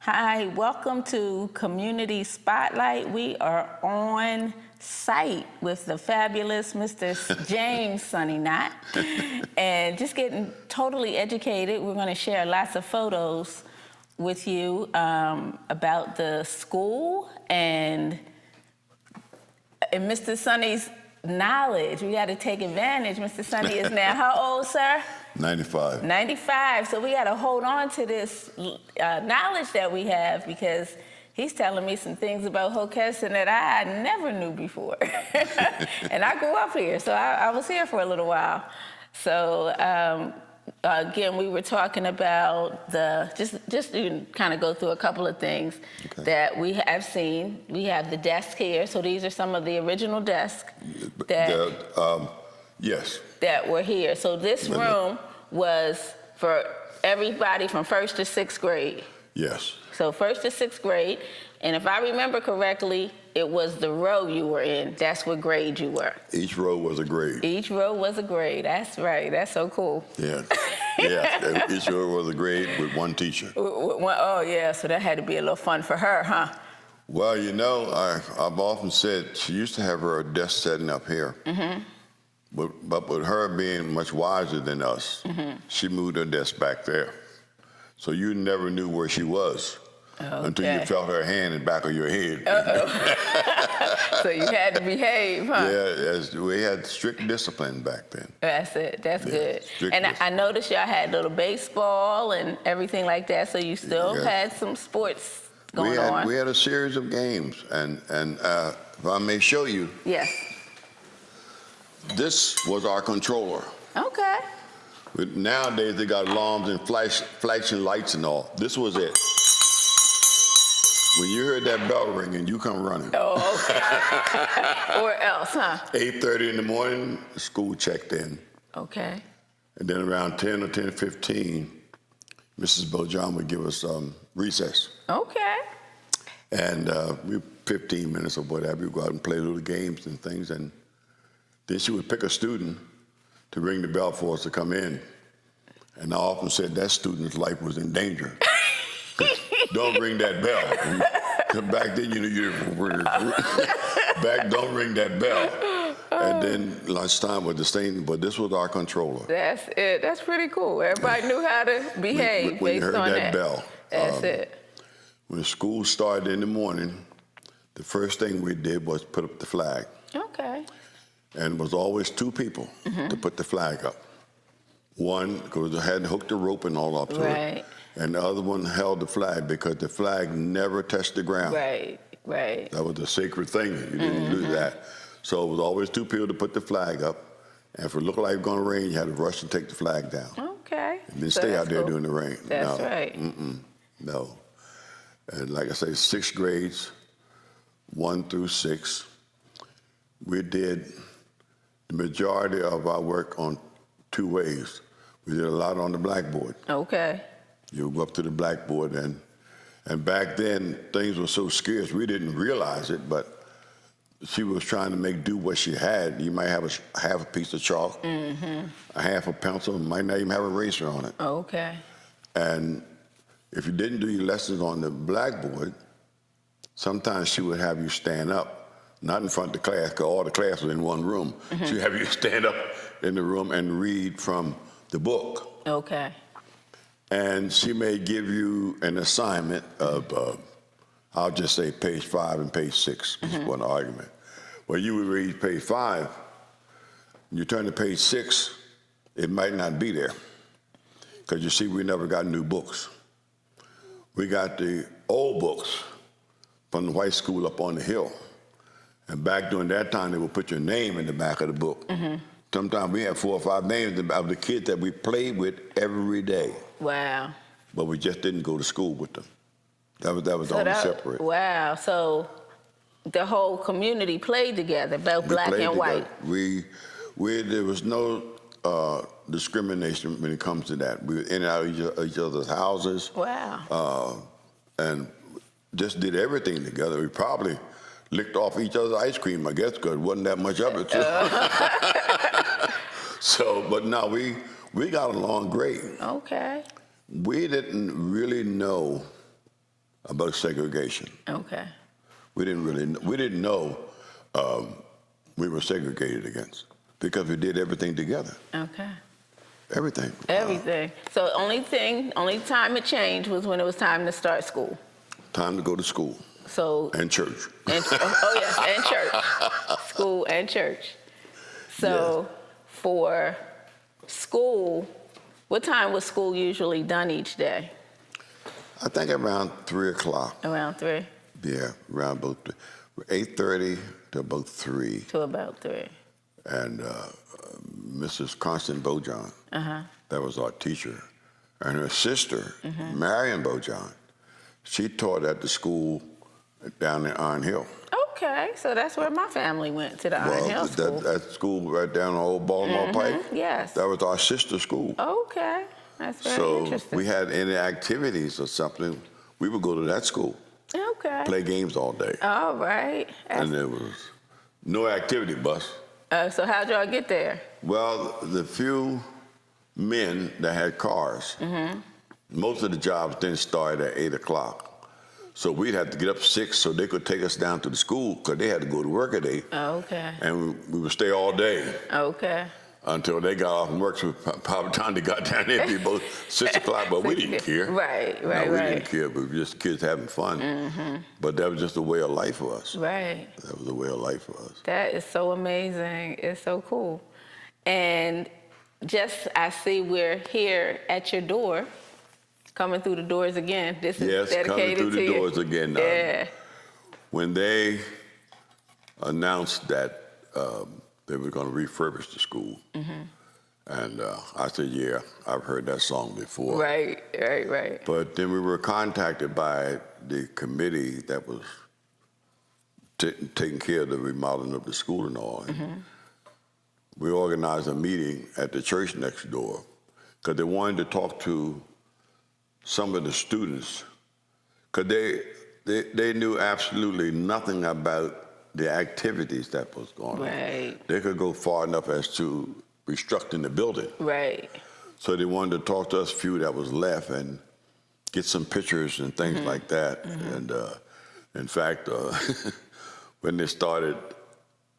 Hi, welcome to Community Spotlight. We are on site with the fabulous Mr. James Sonny Knott, and just getting totally educated. We're going to share lots of photos with you about the school and Mr. Sonny's knowledge. We got to take advantage. Mr. Sonny is now how old, sir? 95. 95. So we got to hold on to this knowledge that we have, because he's telling me some things about Hockessin that I never knew before. And I grew up here, so I was here for a little while. So again, we were talking about just to kind of go through a couple of things that we have seen. We have the desk here. So these are some of the original desks Yes. that were here. So this room was for everybody from 1st to 6th grade. Yes. So 1st to 6th grade, and if I remember correctly, it was the row you were in. That's what grade you were. Each row was a grade. Each row was a grade. That's right. That's so cool. Yeah. Yeah. Each row was a grade with one teacher. Oh, yeah. So that had to be a little fun for her, huh? Well, you know, I've often said she used to have her desk setting up here. Mm-hmm. But with her being much wiser than us, she moved her desk back there. So you never knew where she was until you felt her hand in the back of your head. So you had to behave, huh? Yeah, we had strict discipline back then. That's it. That's good. And I noticed y'all had little baseball and everything like that, so you still had some sports going on. We had a series of games, and if I may show you. Yes. This was our controller. Okay. But nowadays they got alarms and flashing lights and all. This was it. When you heard that bell ringing, you come running. Oh, okay. Or else, huh? 8:30 in the morning, the school checked in. Okay. And then around 10 or 10:15, Mrs. Bojan would give us recess. Okay. And we 15 minutes or whatever, we would go out and play little games and things. And then she would pick a student to ring the bell for us to come in. And I often said that student's life was in danger. Don't ring that bell. Back then, don't ring that bell. And then lunchtime was the same, but this was our controller. That's it. That's pretty cool. Everybody knew how to behave when based you heard on that bell. That's it. When school started in the morning, the first thing we did was put up the flag. Okay. And it was always two people to put the flag up. One, because they hadn't hooked the rope and all up to it. And the other one held the flag because the flag never touched the ground. Right. That was a sacred thing. You didn't do that. So it was always two people to put the flag up. And if it looked like it was going to rain, you had to rush and take the flag down. Okay. And then stay out there during the rain. That's right. No. And like I say, 6th grades, 1 through 6, we did the majority of our work on 2 ways. We did a lot on the blackboard. Okay. You go up to the blackboard, and back then, things were so scarce, we didn't realize it, but she was trying to make do what she had. You might have a half a piece of chalk, a half a pencil, might not even have an eraser on it. Okay. And if you didn't do your lessons on the blackboard, sometimes she would have you stand up, not in front of the class, because all the class was in one room. She'd have you stand up in the room and read from the book. Okay. And she may give you an assignment of, I'll just say page 5 and page 6, is one argument. Well, you would read page 5, you turn to page 6, it might not be there. Because you see, we never got new books. We got the old books from the white school up on the hill. And back during that time, they would put your name in the back of the book. Sometimes we had 4 or 5 names of the kids that we played with every day. Wow. But we just didn't go to school with them. That was only separate. Wow. So the whole community played together, both black and white. There was no discrimination when it comes to that. We were in and out of each other's houses. Wow. And just did everything together. We probably licked off each other's ice cream, I guess, because it wasn't that much of it, too. So, but no, we got along great. Okay. We didn't really know about segregation. Okay. We didn't know we were segregated against because we did everything together. Okay. Everything. Everything. So only time it changed was when it was time to start school. Time to go to school. So And church. and, oh yes, and church. School and church. So for school, what time was school usually done each day? I think around 3 o'clock. Around 3? Yeah, around about 8:30 to about 3. To about 3. And Mrs. Constant Bojan, that was our teacher, and her sister, Marion Bojan, she taught at the school down in Iron Hill. Okay, so that's where my family went, to the Iron Hill School. That school right down on Old Baltimore Pike. Yes. That was our sister school. Okay, that's very So interesting. we had any activities or something, we would go to that school, Okay. play games all day. All right. And there was no activity bus. So how'd y'all get there? Well, the few men that had cars, most of the jobs didn't start at 8 o'clock. So we'd have to get up 6 so they could take us down to the school because they had to go to work at 8. Okay. And we would stay all day Okay. until they got off from work. So by the time they got down there, it'd be about 6 o'clock, but we didn't care. Right. No, we didn't care. We were just kids having fun. But that was just a way of life for us. Right. That was a way of life for us. That is so amazing. It's so cool. And just, I see we're here at your door, coming through the doors again. This is Yes, dedicated coming through to the you. doors again. Yeah. When they announced that they were going to refurbish the school, and I said, yeah, I've heard that song before. Right. But then we were contacted by the committee that was taking care of the remodeling of the school and all. We organized a meeting at the church next door because they wanted to talk to some of the students because they knew absolutely nothing about the activities that was going on. Right. They could go far enough as to restructuring the building. Right. So they wanted to talk to us few that was left and get some pictures and things like that. And in fact, when they started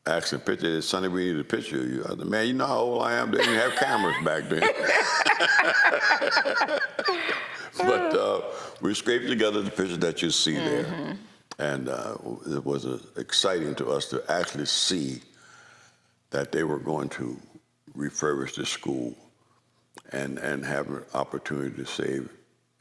asking pictures, Sonny, we need a picture of you. I said, man, you know how old I am? They didn't have cameras back then. But we scraped together the pictures that you see there. And it was exciting to us to actually see that they were going to refurbish the school and have an opportunity to save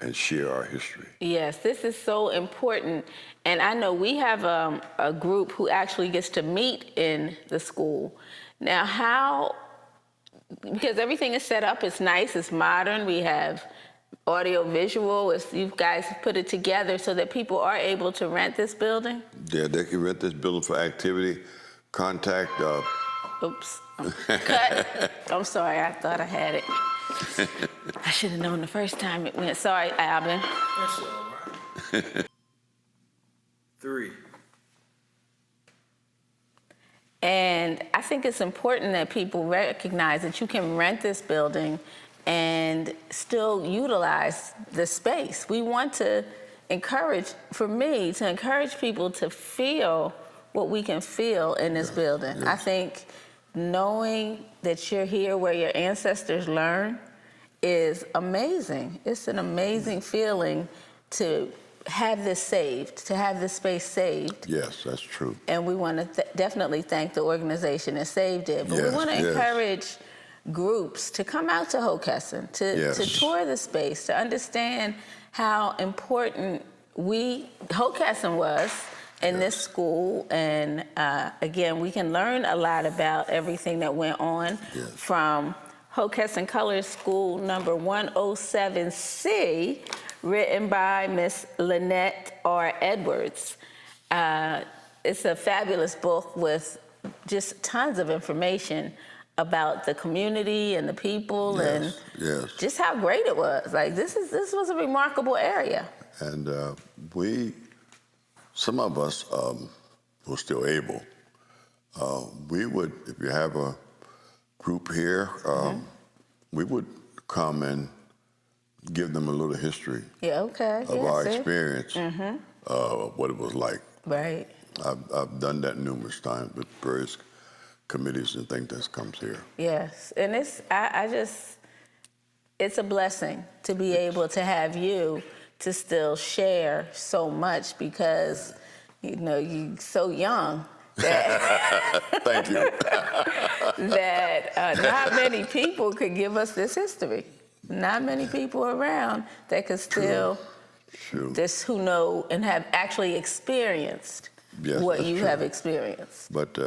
and share our history. Yes, this is so important. And I know we have a group who actually gets to meet in the school. Now, how, because everything is set up, it's nice, it's modern, we have audio visual, you guys put it together so that people are able to rent this building? Yeah, they can rent this building for activity. Contact. Oops. Cut. I'm sorry, I thought I had it. I should have known the first time it went. Sorry, Alvin. That's all right. 3. And I think it's important that people recognize that you can rent this building and still utilize the space. We want to encourage people to feel what we can feel in this building. Yes. I think knowing that you're here where your ancestors learned is amazing. It's an amazing feeling to have this saved, to have this space saved. Yes, that's true. And we want to definitely thank the organization that saved it. But we Yes, want to yes. encourage groups to come out to Hockessin, to Yes. tour the space, to understand how important Hockessin was in this school. And again, we can learn a lot about everything that went on from Hockessin Colored School number 107C, written by Miss Lynette R. Edwards. It's a fabulous book with just tons of information about the community and the people and just how great it was. Like this was a remarkable area. And some of us were still able. We would, if you have a group here, we would come and give them a little history Yeah, okay. of our experience, what it was like. Right. I've done that numerous times with various committees and things that comes here. Yes, and it's a blessing to be able to have you to still share so much because, you're so young that, Thank you. that not many people could give us this history. Not many people around that could still, just who know and have actually experienced what you have experienced. But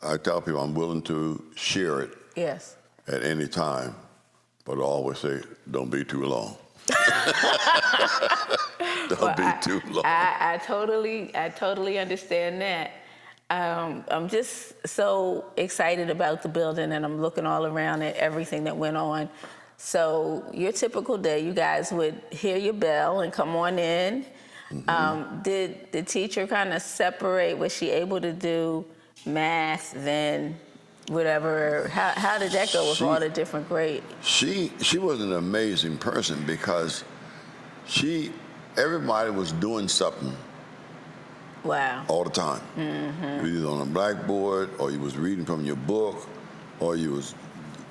I tell people I'm willing to share it Yes. at any time, but I always say, don't be too long. Don't be too long. I totally understand that. I'm just so excited about the building, and I'm looking all around at everything that went on. So your typical day, you guys would hear your bell and come on in. Did the teacher kind of separate? Was she able to do math, then whatever? How did that go with all the different grades? She was an amazing person because everybody was doing something. Wow. All the time. Either on a blackboard, or you was reading from your book, or you was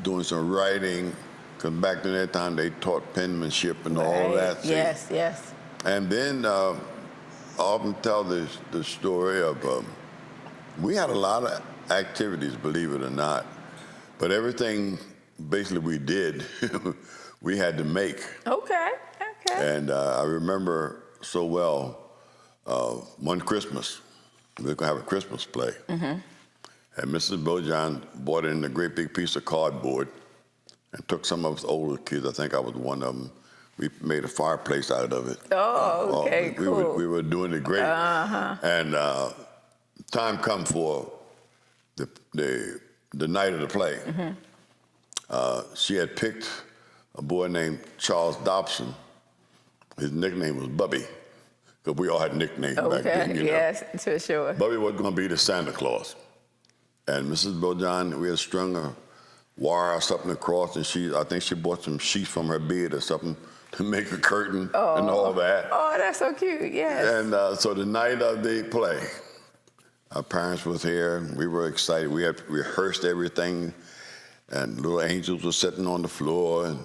doing some writing. Because back in that time, they taught penmanship and all that. See? Yes. And then I often tell the story of we had a lot of activities, believe it or not, but everything basically we did, we had to make. Okay. And I remember so well one Christmas, we were going to have a Christmas play. And Mrs. Bojan brought in a great big piece of cardboard and took some of us older kids, I think I was one of them. We made a fireplace out of it. Oh, okay, cool. We were doing it great. And time come for the night of the play. She had picked a boy named Charles Dobson. His nickname was Bubby, because we all had nicknames back then. Yes, for sure. Bubby was going to be the Santa Claus. And Mrs. Bojan, we had strung a wire or something across, and I think she bought some sheets from her bed or something to make a curtain and all that. Oh, that's so cute, yes. And so the night of the play, our parents was here, and we were excited. We had rehearsed everything, and little angels were sitting on the floor, and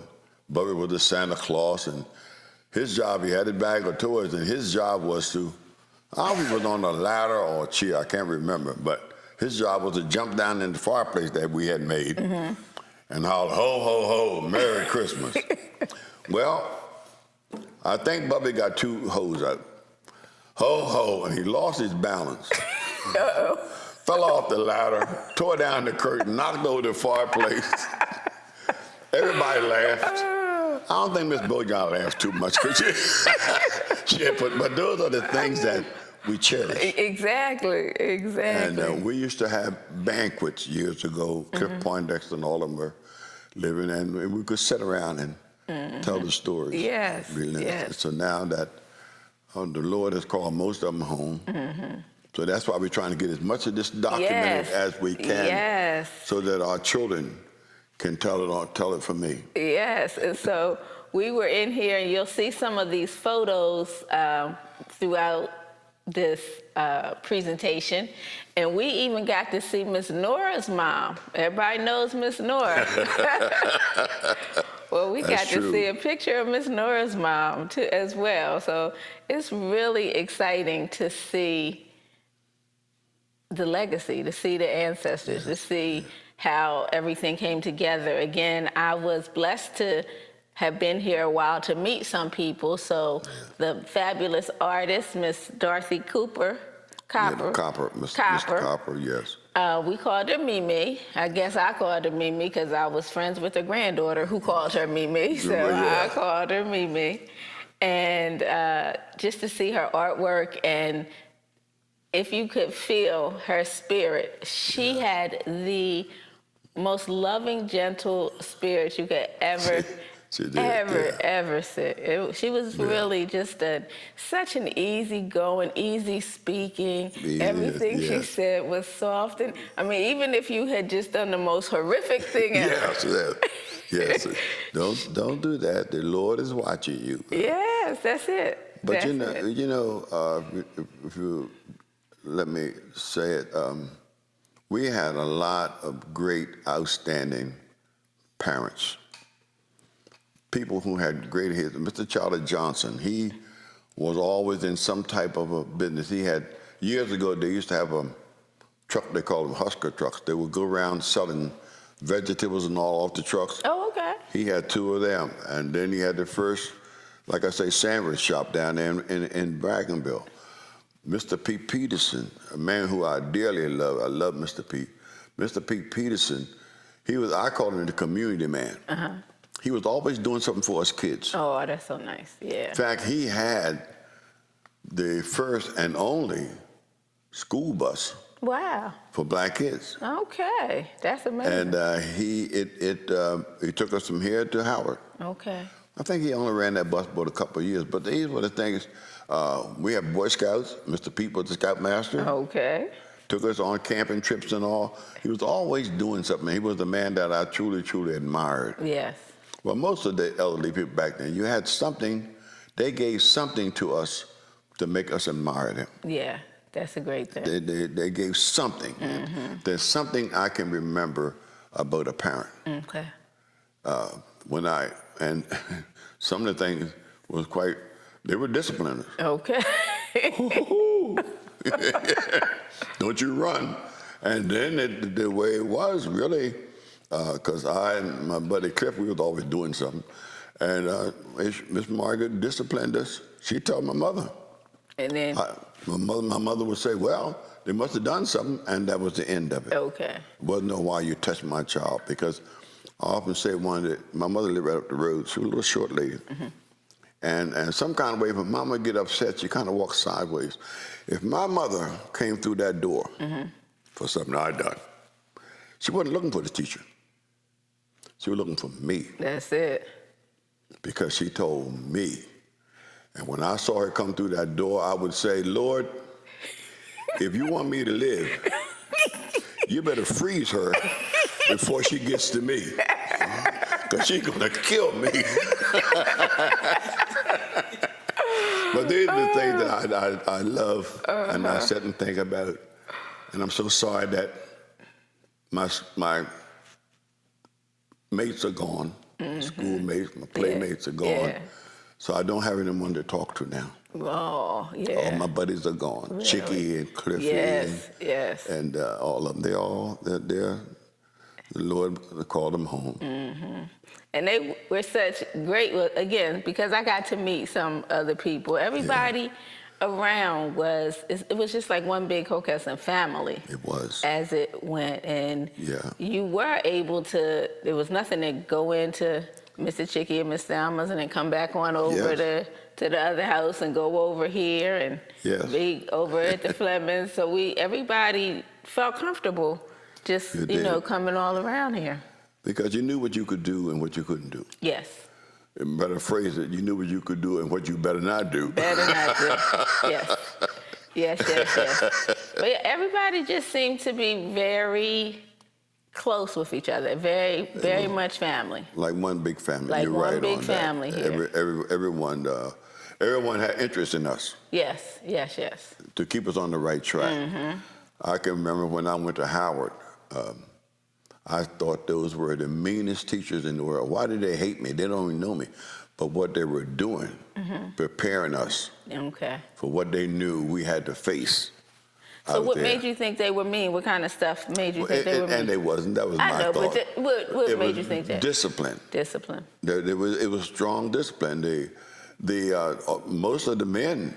Bubby was the Santa Claus, and his job, he had a bag of toys, and his job was to, I don't know if he was on a ladder or a chair, I can't remember, but his job was to jump down in the fireplace that we had made and holler, ho, ho, ho, Merry Christmas. Well, I think Bubby got two hoes out. Ho, ho, and he lost his balance. Fell off the ladder, tore down the curtain, knocked over the fireplace. Everybody laughed. I don't think Miss Bojan laughed too much because she had put, but those are the things that we cherish. Exactly. And we used to have banquets years ago. Cliff Poindexter and all of them were living, and we could sit around and tell the stories. Yes. So now that the Lord has called most of them home, so that's why we're trying to get as much of this documented as we can, so that our children can tell it for me. Yes, and so we were in here, and you'll see some of these photos throughout this presentation, and we even got to see Miss Nora's mom. Everybody knows Miss Nora. Well, we got to see a picture of Miss Nora's mom too, as well. So it's really exciting to see the legacy, to see the ancestors, to see how everything came together. Again, I was blessed to have been here a while to meet some people. So the fabulous artist, Miss Dorothy Copper. Mr. Copper, yes. We called her Mimi. I guess I called her Mimi because I was friends with her granddaughter who called her Mimi. So I called her Mimi. And just to see her artwork, and if you could feel her spirit, she had the most loving, gentle spirit you could ever ever see. She was really just such an easygoing, easy speaking. Everything she said was soft. And I mean, even if you had just done the most horrific thing ever, Yes. Don't do that. The Lord is watching you. Yes, that's it. But That's you know, it. if you let me say it, we had a lot of great, outstanding parents. People who had great hits. Mr. Charlie Johnson, he was always in some type of a business. He had, years ago, they used to have a truck, they called them Husker trucks. They would go around selling vegetables and all off the trucks. Oh, okay. He had 2 of them. And then he had the first, like I say, sandwich shop down there in Braggonville. Mr. Pete Peterson, a man who I dearly love. I love Mr. Pete. Mr. Pete Peterson, I called him the community man. Uh-huh. He was always doing something for us kids. Oh, that's so nice. Yeah. In fact, he had the first and only school bus Wow. for black kids. Okay. That's amazing. And he took us from here to Howard. Okay. I think he only ran that bus about a couple of years. But these were the things. We had Boy Scouts. Mr. Pete was the scoutmaster. Okay. Took us on camping trips and all. He was always doing something. He was the man that I truly, truly admired. Yes. Well, most of the elderly people back then, you had something, they gave something to us to make us admire them. Yeah. That's a great thing. They gave something. Mm-hmm. There's something I can remember about a parent. Okay. And some of the things was they were discipliners. Okay. Don't you run. And then the way it was really, because I and my buddy Cliff, we was always doing something. And Miss Margaret disciplined us. She told my mother. And then. My mother would say, well, they must have done something, and that was the end of it. Okay. Wasn't know why you touched my child, because I often say my mother lived right up the road. She was a little short lady. Mm-hmm. And some kind of way, if mama would get upset, she kind of walked sideways. If my mother came through that door for something I'd done, she wasn't looking for the teacher. She was looking for me. That's it. Because she told me. And when I saw her come through that door, I would say, Lord, if you want me to live, you better freeze her before she gets to me. Because she's going to kill me. But these are the things that I love, and I sit and think about. And I'm so sorry that my mates are gone, schoolmates, my playmates are gone. Yeah. So I don't have anyone to talk to now. Oh, yeah. All my buddies are gone. Really? Chicky and Cliffy Yes. and all of them. They're the Lord called them home. Mm-hmm. And they were such great, again, because I got to meet some other people. Everybody around it was just like one big Hockessin family. It was. As it went. And Yeah. you were able to, there was nothing to go into Mr. Chicky and Miss Thelma's and then come back on over to the other house and go over here and be over at the Flemings. So everybody felt comfortable just, coming all around here. Because you knew what you could do and what you couldn't do. Yes. And better phrase it, you knew what you could do and what you better not do. Better not do. Yes. But yeah, everybody just seemed to be very close with each other. Very, very much family. Like one big family. Like You're one right big on family that. here. Everyone had interest in us. Yes. To keep us on the right track. Mm-hmm. I can remember when I went to Howard, I thought those were the meanest teachers in the world. Why did they hate me? They don't even know me. But what they were doing, preparing us for what they knew we had to face. So what made you think they were mean? What kind of stuff made you think they were mean? And they wasn't. That was my thought. I know, but what made you think that? Discipline. Discipline. It was strong discipline. Most of the men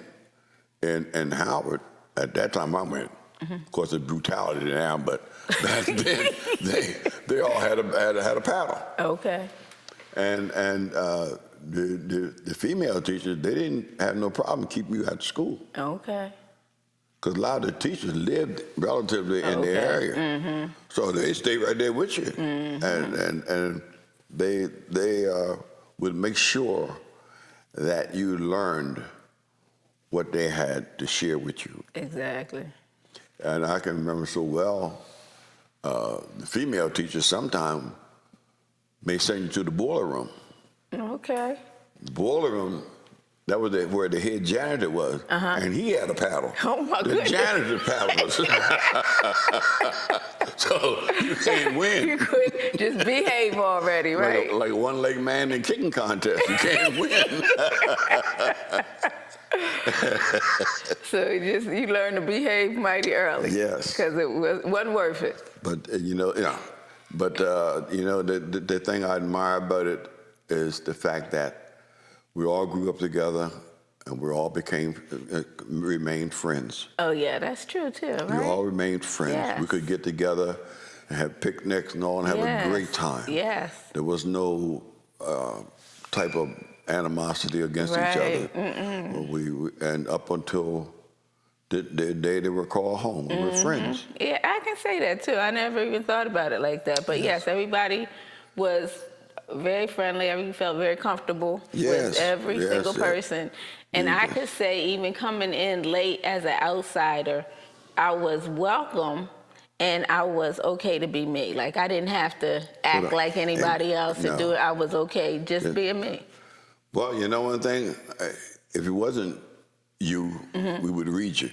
in Howard, at that time I went, of course it's brutality now, but back then they all had a paddle. Okay. And the female teachers, they didn't have no problem keeping you at school. Okay. Because a lot of the teachers lived relatively in the area. So they stayed right there with you. And they would make sure that you learned what they had to share with you. Exactly. And I can remember so well, the female teachers sometimes may send you to the boiler room. Okay. The boiler room, that was where the head janitor was, and he had a paddle. Oh, my the goodness. janitor paddles. So you can't win. You could just behave already, right? Like a one-leg man in kicking contest. You can't win. So you learn to behave mighty early. Yes. Because it wasn't worth it. But, the thing I admire about it is the fact that we all grew up together and we all remained friends. Oh, yeah, that's true, too, right? We all remained friends. Yes. We could get together and have picnics and all and have a great time. Yes. There was no type of animosity against each other. And up until the day they were called home, we were friends. Yeah, I can say that, too. I never even thought about it like that. But, yes everybody was very friendly. Everybody felt very comfortable with every single person. And I could say, even coming in late as an outsider, I was welcome and I was okay to be me. Like, I didn't have to act like anybody else to do it. I was okay just being me. Well, you know one thing? If it wasn't you, we would read you.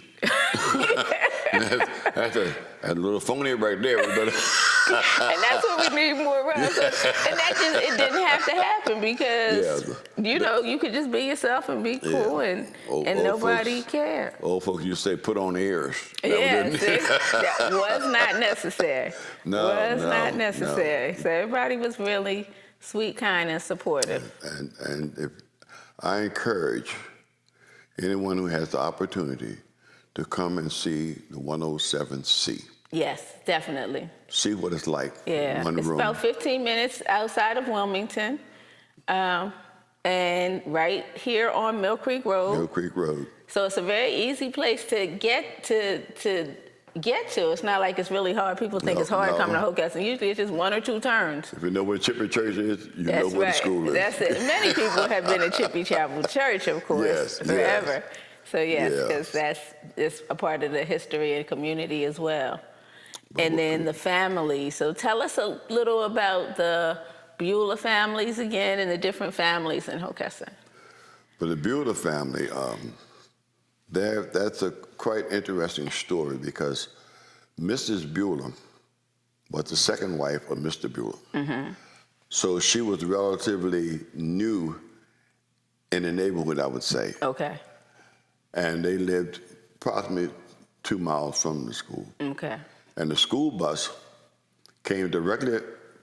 That's a little phony right there. But and that's what we need more of. And it didn't have to happen because, you could just be yourself and be cool and nobody cared. Old folks used to say, put on airs. That was not necessary. Not necessary. No. So everybody was really sweet, kind, and supportive. And if I encourage anyone who has the opportunity to come and see the 107C. Yes, definitely. See what it's like. Yeah, One it's room. about 15 minutes outside of Wilmington, and right here on Mill Creek Road. Mill Creek Road. So it's a very easy place to get to. It's not like it's really hard. People think it's hard coming to Hockessin. Usually it's just one or two turns. If you know where Chippy Church is, you know where the school is. That's it. Many people have been at Chippy Chapel Church, of course, forever. So because it's a part of the history and community as well. And then the family. So tell us a little about the Beulah families again and the different families in Hockessin. For the Beulah family, that's a quite interesting story because Mrs. Beulah was the second wife of Mr. Beulah. So she was relatively new in the neighborhood, I would say. Okay. And they lived approximately 2 miles from the school. Okay. And the school bus came directly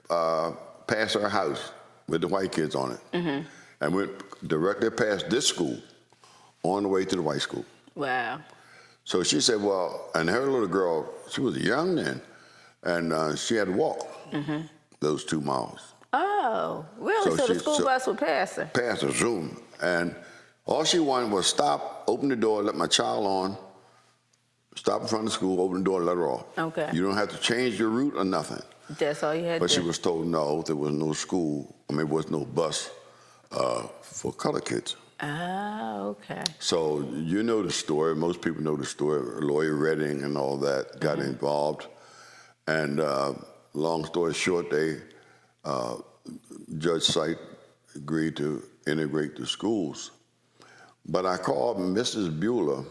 past our house with the white kids on it. And went directly past this school on the way to the white school. Wow. So she said, and her little girl, she was young then, and she had to walk those 2 miles. Oh, really? So the school bus would pass her? Pass her, zoom. And all she wanted was stop, open the door, let my child on, stop in front of the school, open the door, let her off. Okay. You don't have to change your route or nothing. That's all you had to do. But she was told no, there was no school, there was no bus for colored kids. Oh, okay. So you know the story. Most people know the story. Lawyer Redding and all that got involved. And long story short, Judge Sight agreed to integrate the schools. But I called Mrs. Beulah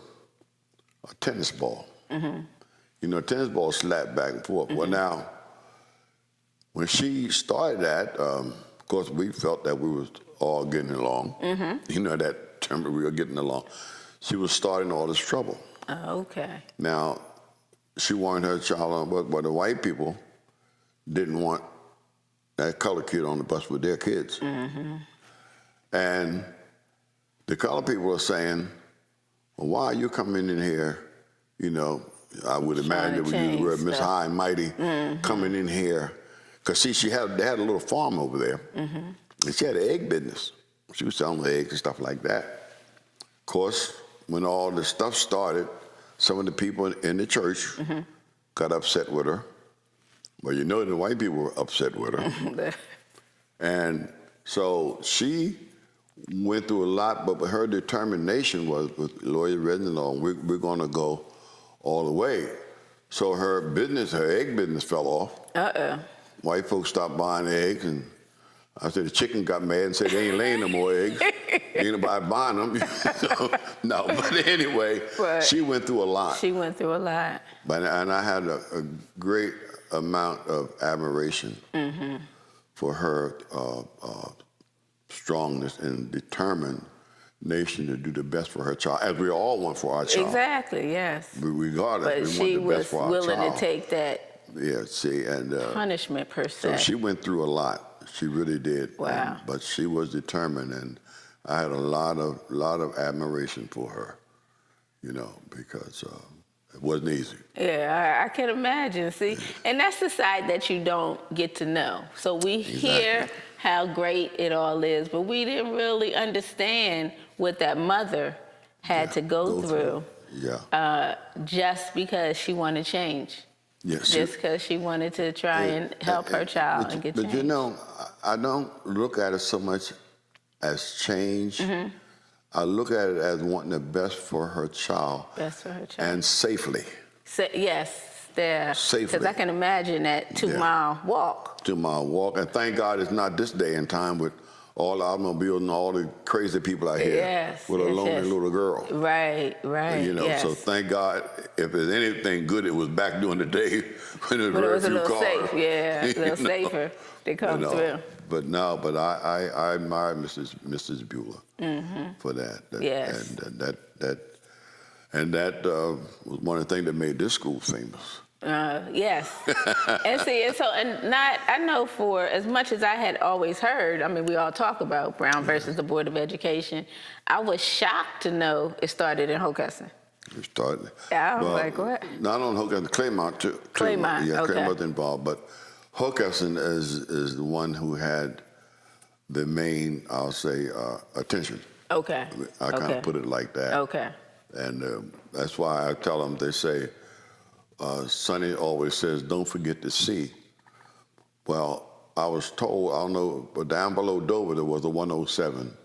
a tennis ball. Tennis ball slapped back and forth. Well, now, when she started that, of course, we felt that we was all getting along. That term, we were getting along. She was starting all this trouble. Oh, okay. Now, she wanted her child on, but the white people didn't want that colored kid on the bus with their kids. And the colored people were saying, well, why are you coming in here? I would imagine that we use the word Miss High and Mighty coming in here. Because, see, they had a little farm over there. And she had an egg business. She was selling eggs and stuff like that. Of course, when all this stuff started, some of the people in the church got upset with her. Well, the white people were upset with her. And so she went through a lot, but her determination was with Lawyer Redenlaw, we're going to go all the way. So her egg business fell off. White folks stopped buying eggs, and I said, the chicken got mad and said they ain't laying no more eggs. Ain't nobody buying them. So, no, but anyway, But she went through a lot. She went through a lot. And I had a great amount of admiration for her strongness and determination to do the best for her child, as we all want for our child. Exactly, yes. Regardless, But we she want the best was for our willing child. to take that Yeah, see, and punishment per so se. she went through a lot. She really did. Wow. But she was determined, and I had a lot of admiration for her, because it wasn't easy. Yeah, I can imagine. See, and that's the side that you don't get to know. So we hear how great it all is, but we didn't really understand what that mother had to go through. Yeah. Just because she wanted change. Yes. Just because she wanted to try and help her child and get change. But I don't look at it so much as change. I look at it as wanting the best for her child. Best for her child. And safely. So, yes, there. Safely. Because I can imagine that 2-mile walk. 2-mile walk. And thank God it's not this day and time with all the automobiles and all the crazy people out here with a lonely little girl. Right. So thank God, if there's anything good, it was back during the day when there But it was a few little cars. safe, a little safer to come through. But I admire Mrs. Bueller for that. Yes. And that was one of the things that made this school famous. Yes. I know for as much as I had always heard, I mean, we all talk about Brown versus the Board of Education. I was shocked to know it started in Hockessin. It started. I was like, what? Not on Hockessin, Claymont too. Claymont, Yeah, okay. Claymont involved. But Hockessin is the one who had the main, I'll say, attention. Okay. I kind of put it like that. Okay. And that's why I tell them, they say, Sonny always says, don't forget to see. Well, I was told, I don't know, but down below Dover, there was a 107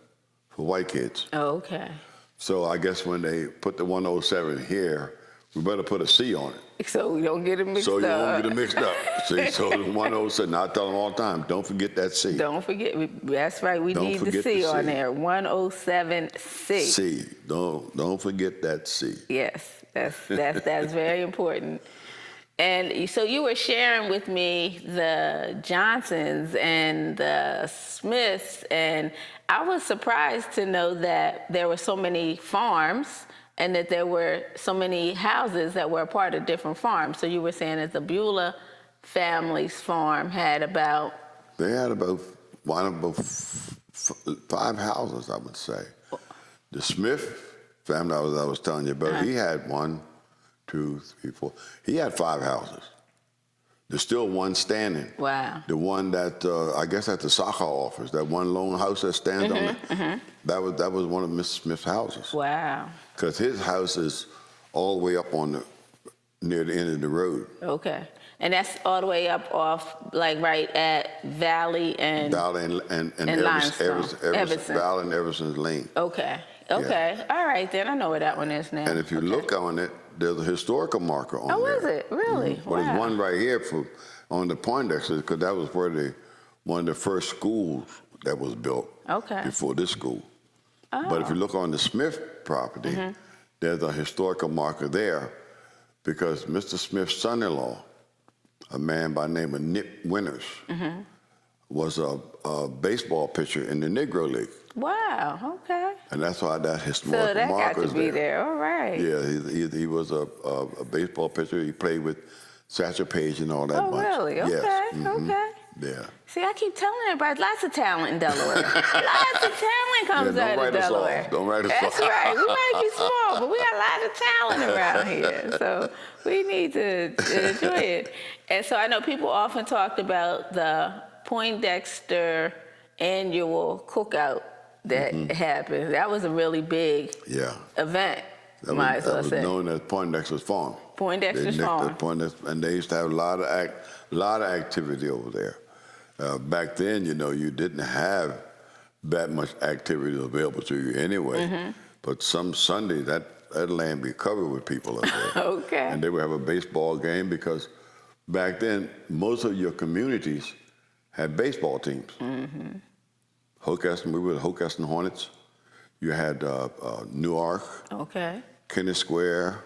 for white kids. Oh, okay. So I guess when they put the 107 here, we better put a C on it. So we don't get it mixed up. So you won't get it mixed up. See, so the 107, I tell them all the time, don't forget that C. Don't forget, that's right, we need the C on there, 107C. C, don't forget that C. Yes, that's very important. And so you were sharing with me the Johnsons and the Smiths, and I was surprised to know that there were so many farms and that there were so many houses that were a part of different farms. So you were saying that the Bueller family's farm had about... They had about 5 houses, I would say. The Smith family I was telling you about, he had 1, 2, 3, 4. He had 5 houses. There's still one standing. Wow. The one that, I guess at the soccer office, that one lone house that stands on it, that was one of Mr. Smith's houses. Wow. Because his house is all the way up near the end of the road. Okay. And that's all the way up off, like right at Valley and Limestone. Everson. Valley and Everson's Lane. Okay. Okay. All right, then I know where that one is now. And if you look on it, there's a historical marker on there. Oh, is it? Really? Well, Wow. there's one right here on the Poindexter, because that was where one of the first schools that was built before this school. Oh. But if you look on the Smith property, there's a historical marker there, because Mr. Smith's son-in-law, a man by the name of Nick Winters, was a baseball pitcher in the Negro League. Wow, okay. And that's why that historical So that marker got to be there. All right. Yeah, he was a baseball pitcher. He played with Satchel Paige and all that bunch. Oh, really? Okay, Yes. okay. Yeah. See, I keep telling everybody, lots of talent in Delaware. Lots of talent comes out of Delaware. Don't write us off. That's right. We might be small, but we got lots of talent around here. So we need to enjoy it. And so I know people often talked about the Poindexter annual cookout that happened. That was a really big event, That might as well was say. known as Poindexter's Farm. Poindexter's Farm. And they used to have a lot of activity over there. Back then, you didn't have that much activity available to you anyway. But some Sunday, that land be covered with people up there. Okay. And they would have a baseball game, because back then, most of your communities had baseball teams. Hockessin, we were the Hockessin Hornets. You had Newark, Okay. Kennett Square,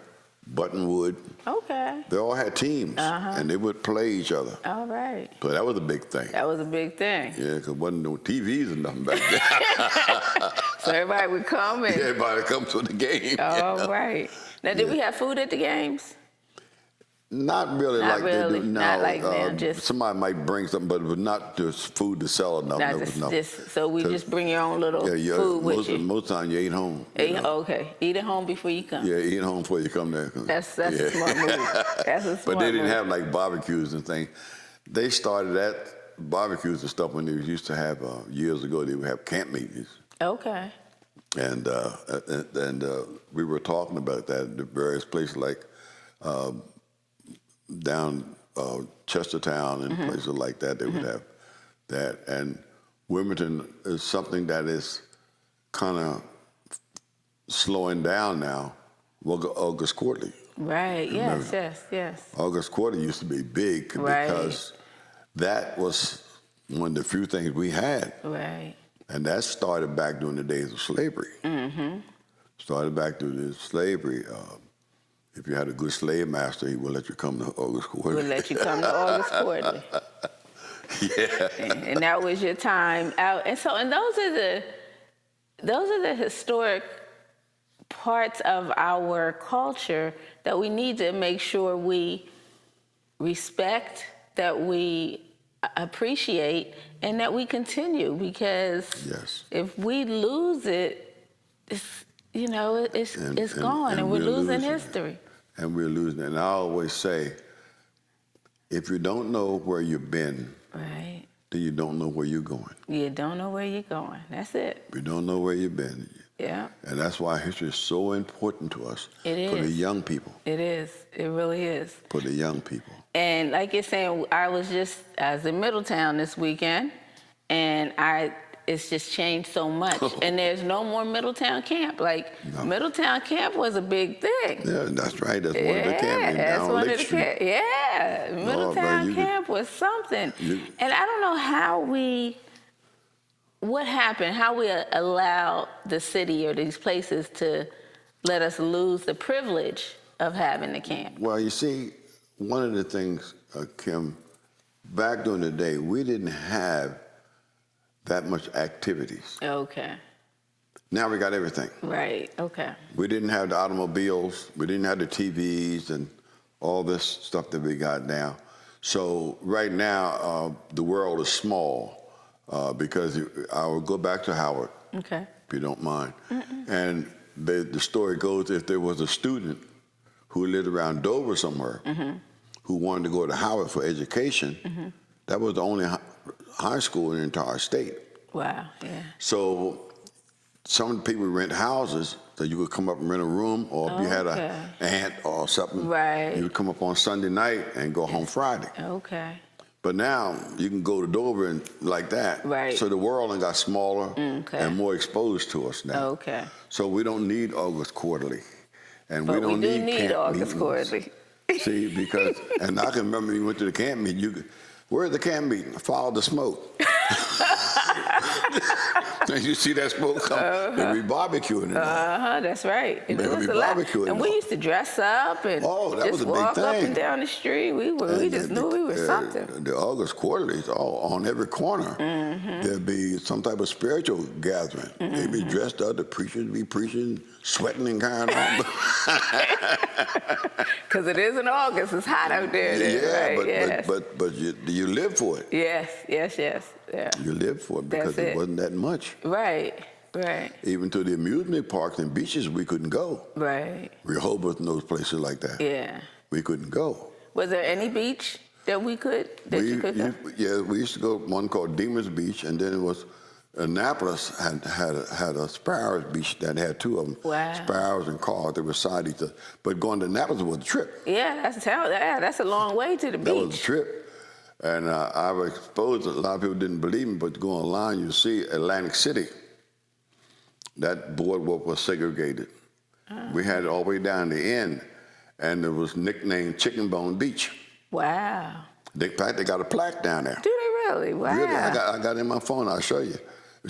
Buttonwood. Okay. They all had teams, and they would play each other. All right. So that was a big thing. That was a big thing. Yeah, because wasn't no TVs or nothing back then. So everybody would come and. Everybody come to the game. All right. Now, did we have food at the games? Not really Not like really. they do now. Not like now, just- somebody might bring something, but it was not just food to sell or nothing. Not It was just, nothing. so we 'Cause- just bring your own little Yeah, food with you. most time you ate home. you know. Okay. Eat at home before you come. Yeah, eat home before you come there. That's yeah. a smart move. That's a smart But they didn't move. have like barbecues and things. They started that barbecues and stuff when they used to have years ago. They would have camp meetings, Okay. and we were talking about that in the various places like down Chestertown and places like that. They would have that, and Wilmington is something that is kind of slowing down now. August Quarterly. Right. Yes. Yes. August Quarterly used to be big Right. because that was one of the few things we had. Right. And that started back during the days of slavery. Started back during the slavery. If you had a good slave master, he would let you come to August Quarterly. We'll let you come to August Quarterly. Yeah. And that was your time out. And so, and those are the historic parts of our culture that we need to make sure we respect, that we appreciate, and that we continue, because Yes. if we lose it, it's gone, and we're we're losing it. history. And we're losing it. And I always say, if you don't know where you've been, Right. then you don't know where you're going. You don't know where you're going. That's it. If you don't know where you've been. Yeah. And that's why history is so important to us. It For the is. young people. It is. It really is. For the young people. And like you're saying, I was in Middletown this weekend, and it's just changed so much. And there's no more Middletown camp. Like, No. Middletown camp was a big thing. Yeah, that's right. That's one of the camps that's down one Lake of the Street. Yeah, Middletown you could- camp was something. And I don't know what happened, how we allow the city or these places to let us lose the privilege of having the camp. Well, you see, one of the things, Kim, back during the day, we didn't have that much activities. Okay, Now we got everything. right, okay. We didn't have the automobiles. We didn't have the TVs and all this stuff that we got now. So right now, the world is small because I will go back to Howard, Okay. if you don't mind. And the story goes, if there was a student who lived around Dover somewhere who wanted to go to Howard for education, that was the only high school in the entire state. Wow, yeah. So some people rent houses so you could come up and rent a room, or if you had Okay. an aunt or something, Right. you would come up on Sunday night and go home Friday. Okay. But now you can go to Dover and like that. Right. So the world got smaller Okay. and more exposed to us now. Okay. So we don't need August Quarterly. And But we we don't do need need camp August meetings. Quarterly. See, because, and I can remember you went to the camp meeting, where's the camp meeting? Follow the smoke. And you see that smoke come, and we barbecuing and all. That's right. And Man, it was we a lot. barbecuing And we all. used to dress up and Oh, that just was a big walk up thing. and down the street. We just knew we were something. The August Quarterlies, on every corner, there'd be some type of spiritual gathering. They'd be dressed up, the preachers be preaching, sweating and kind of. Because it is in August. It's hot out there. Yeah, right? Yes. but you live for it. Yes. Yeah. You live for it because That's it it. wasn't that much. Right. Even to the amusement parks and beaches, we couldn't go. Right. Rehoboth and those places like that. Yeah. We couldn't go. Was there any beach that you could go? Yeah, we used to go one called Demon's Beach, and then it was Annapolis had a Sparrows Beach that had two of them. Wow. Sparrows and Carl, they were side each other. But going to Annapolis was a trip. Yeah, that's a long way to the beach. That was a trip. And I was exposed, a lot of people didn't believe me, but to go online, you see Atlantic City. That boardwalk was segregated. We had it all the way down the end, and it was nicknamed Chicken Bone Beach. Wow. In fact, they got a plaque down there. Do they really? Wow. Really, I got it in my phone. I'll show you.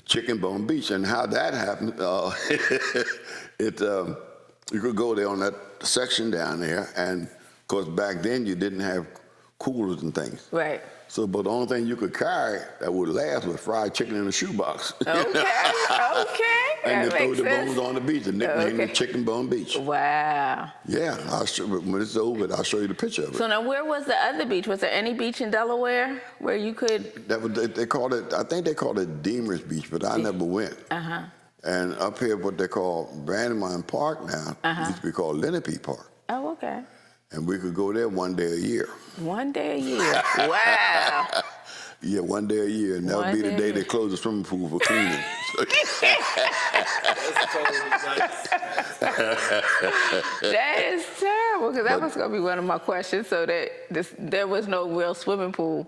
Chicken Bone Beach, and how that happened. You could go there on that section down there, and of course back then you didn't have coolers and things. Right. So, but the only thing you could carry that would last was fried chicken in a shoebox. Okay. Okay. And That they throw makes the sense. bones on the beach, and nicknamed it Chicken Bone Beach. Wow. Yeah, when it's over, I'll show you the picture of it. So now, where was the other beach? Was there any beach in Delaware where you could? They called it. I think they called it Deemer's Beach, but I never went. Uh-huh. And up here, what they call Brandywine Park now, used to be called Lenape Park. Oh, okay. And we could go there one day a year. One day a year. Wow. Yeah, one day a year, and that would be the day they close the swimming pool for cleaning. That's totally nice. That is terrible, because that was going to be one of my questions. So there was no real swimming pool.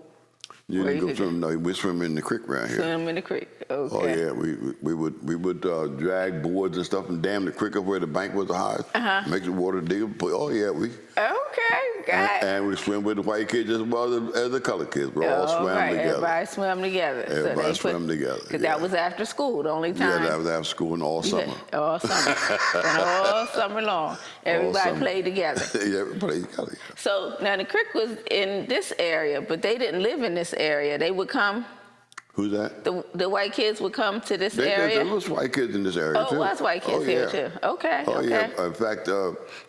You Where didn't you go could swim. No, we swim in the creek around here. swim in the creek. Okay. Oh yeah, we would drag boards and stuff and dam the creek up where the bank was the highest. Make the water deep. Oh yeah, Okay, got it. and we swim with the white kids as well as the colored kids. We all swam right. together. Everybody swam together. Everybody swam together. Because Yeah. that was after school, the only time. Yeah, that was after school and all summer. All summer. And all summer long. Everybody summer. played together. Yeah, everybody together. So now the creek was in this area, but they didn't live in this area. They would come, Who's that? the white kids would come to this area. There was white kids in this area Oh, too. it was white kids here yeah. too. Okay, Oh okay. yeah. In fact,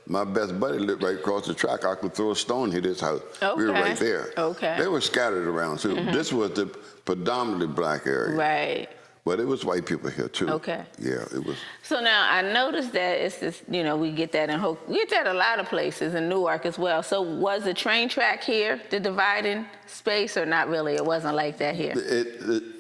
my best buddy lived right across the track. I could throw a stone hit his house. We were Okay. right there. Okay. They were scattered around too. This was the predominantly black area. Right. But it was white people here too. Okay. Yeah, it was. So now I noticed that it's this, we get that we get that a lot of places in Newark as well. So was the train track here the dividing space, or not really? It wasn't like that here.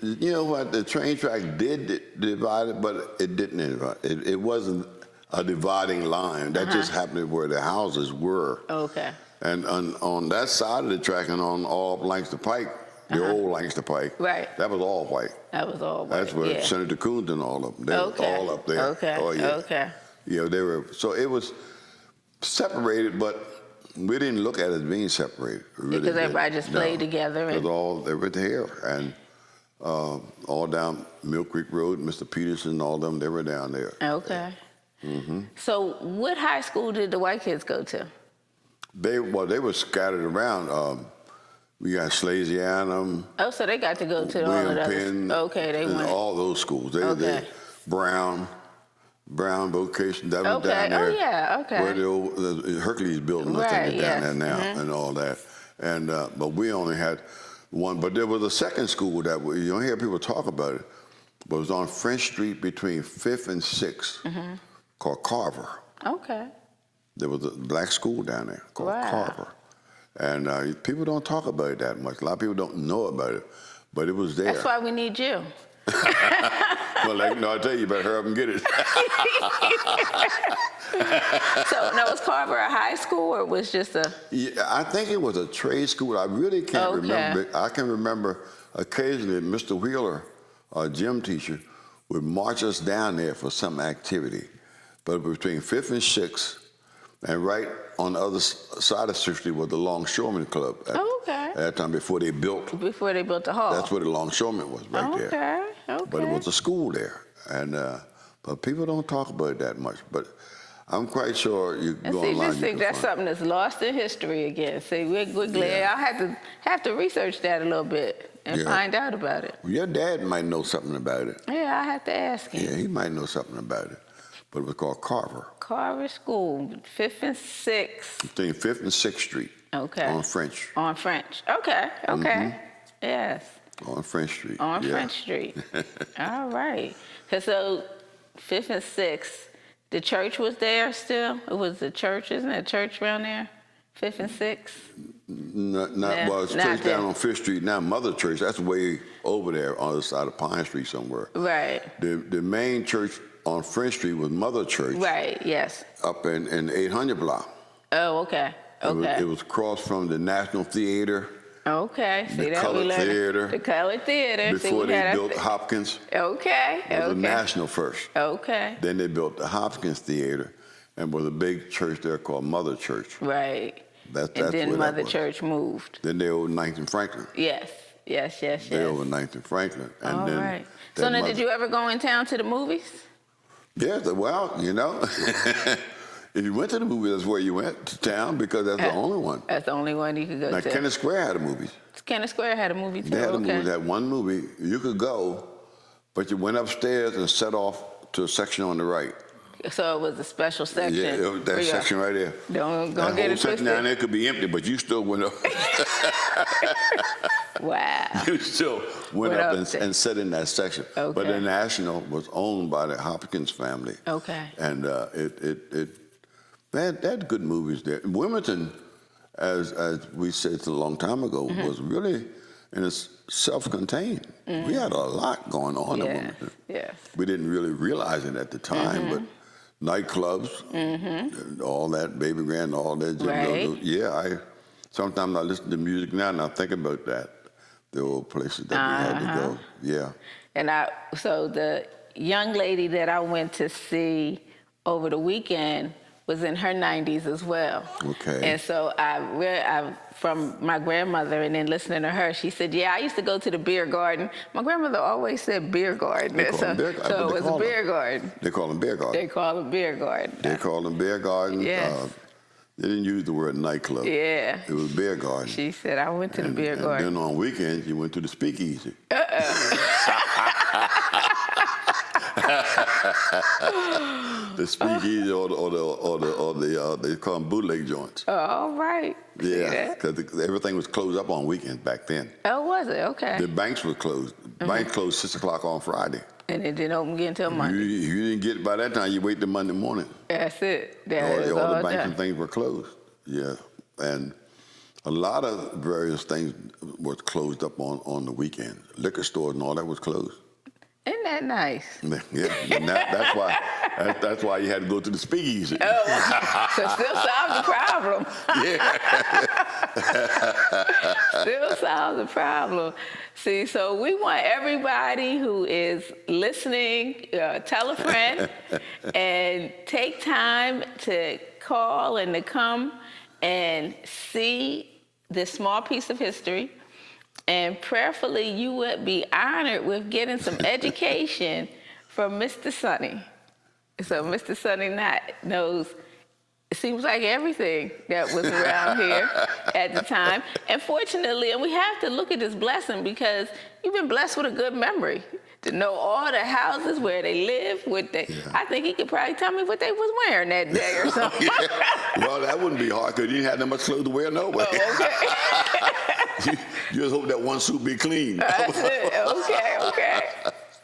You know what? The train track did divide it, but it didn't divide. It wasn't a dividing line. That just happened where the houses were. Okay. And on that side of the track and on all Lancaster Pike, the old Lancaster Pike, Right. that was all white. That was all white. That's where yeah. Senator Coons and all of them, they Okay. were all up there. Okay. Oh, yeah. Okay. They were, so it was separated, but we didn't look at it as being separated. We really Because everybody didn't. just played together. Because they were here, and all down Mill Creek Road, Mr. Peterson and all them, they were down there. Okay. So what high school did the white kids go to? They were scattered around. We got Slasianum, Oh, so they got to go to all of William those. Penn, Okay, they and went. all those schools. Okay. Brown Vocation, that was Okay. down there. Oh, yeah. Okay. Where the Hercules building, I Right, think, is down yes. there now, and all that. And but we only had one. But there was a second school that you don't hear people talk about it, but it was on French Street between 5th and 6th, called Carver. Okay. There was a black school down there called Wow. Carver. And people don't talk about it that much. A lot of people don't know about it, but it was there. That's why we need you. Well, I tell you, you better hurry up and get it. So now was Carver a high school, or was just a? Yeah, I think it was a trade school. I really can't Okay. remember. I can remember occasionally Mr. Wheeler, our gym teacher, would march us down there for some activity. But between 5th and 6th, and right on the other side of 60 was the Longshoremen Club. Okay. At that time, before they built, Before they built the hall. that's where the Longshoremen was, right there. Okay. Okay. But it was a school there, and but people don't talk about it that much. But I'm quite sure you And go see, online. just think you can that's find something that's lost in history again. See, we're glad. Yeah. I'll have to research that a little bit and Yeah. find out about it. it. Your dad might know something about it. Yeah, I have to ask him. Yeah, he might know something about it. But it was called Carver, Carver School, 5th and 6th. between 5th and 6th Street. Okay. On French. On French. Okay. Okay. Yes. On French Street. On yeah. French Street. All right. 'Cause so 5th and 6th, the church was there still? It was the church, isn't there a church around there? 5th and 6th? Well, it's not church there. down on 5th Street now. Mother Church, that's way over there on the side of Pine Street somewhere. Right. The main church on French Street was Mother Church. Right, yes. Up in the 800 block. Oh, okay. Okay. It was across from the National Theater. Okay. See The that Colored we learned. Theater. The Colored Theater. See, Before we they had built Hopkins. Okay. It was Okay. National first. Okay. Then they built the Hopkins Theater, and was a big church there called Mother Church. Right. That's and then where that Mother was. Church moved. Then they over 9th and Franklin. Yes. They over 9th and Franklin. And All then right. that So now, mother- did you ever go in town to the movies? Yeah, well, if you went to the movie, that's where you went to town because that's the only one. That's the only one you could go Now, to. Kenneth Square had a movie. Kenneth Square had a movie too. They had a okay. movie, that one movie. You could go, but you went upstairs and set off to a section on the right. So it was a special section. Yeah, that section right there. Don't That get whole it section down twisted. there could be empty, but you still went up. Wow. You still went Went up up there. and sat in that section. But Okay. the National was owned by the Hopkins family. Okay. And they had good movies there. Wilmington, as we said a long time ago, was really self-contained. We had a lot going on in Yeah. Wilmington. Yeah. We didn't really realize it at the time, but nightclubs, and all that, Baby Grand, all that. Right. Yeah, sometimes I listen to music now and I think about that. The old places that we had to go. Yeah. And so the young lady that I went to see over the weekend was in her 90s as well. Okay. And so I from my grandmother, and then listening to her, she said, "Yeah, I used to go to the beer garden." My grandmother always said beer garden. They call them beer garden. So it was a beer garden. They call them beer garden. They call it beer garden. They call them beer garden. Yes. They didn't use the word nightclub. Yeah. It was beer garden. She said, "I went to the beer garden." And then on weekends, you went to the speakeasy. The speakeasy or the they call them bootleg joints. Oh, all right. See Yeah, that? because everything was closed up on weekends back then. Oh, was it? Okay. The banks were closed. The bank closed 6 o'clock on Friday. And it didn't open again until Monday. You didn't get it by that time. You wait till Monday morning. That's it. That is all all the banks done. and things were closed. Yeah, and a lot of various things was closed up on the weekend. Liquor stores and all that was closed. Isn't that nice? Yeah, and that's why you had to go to the speakeasy. Oh, so still solve the problem. Still solve the problem. See, so we want everybody who is listening, tell a friend, and take time to call and to come and see this small piece of history. And prayerfully, you would be honored with getting some education from Mr. Sonny. So Mr. Sonny Knott knows, it seems like everything that was around here at the time. And fortunately, and we have to look at this blessing because you've been blessed with a good memory to know all the houses where they live. I think he could probably tell me what they was wearing that day or something. Well, that wouldn't be hard because you didn't have that much clothes to wear no way. Oh, okay. You just hope that one suit be clean. That's it.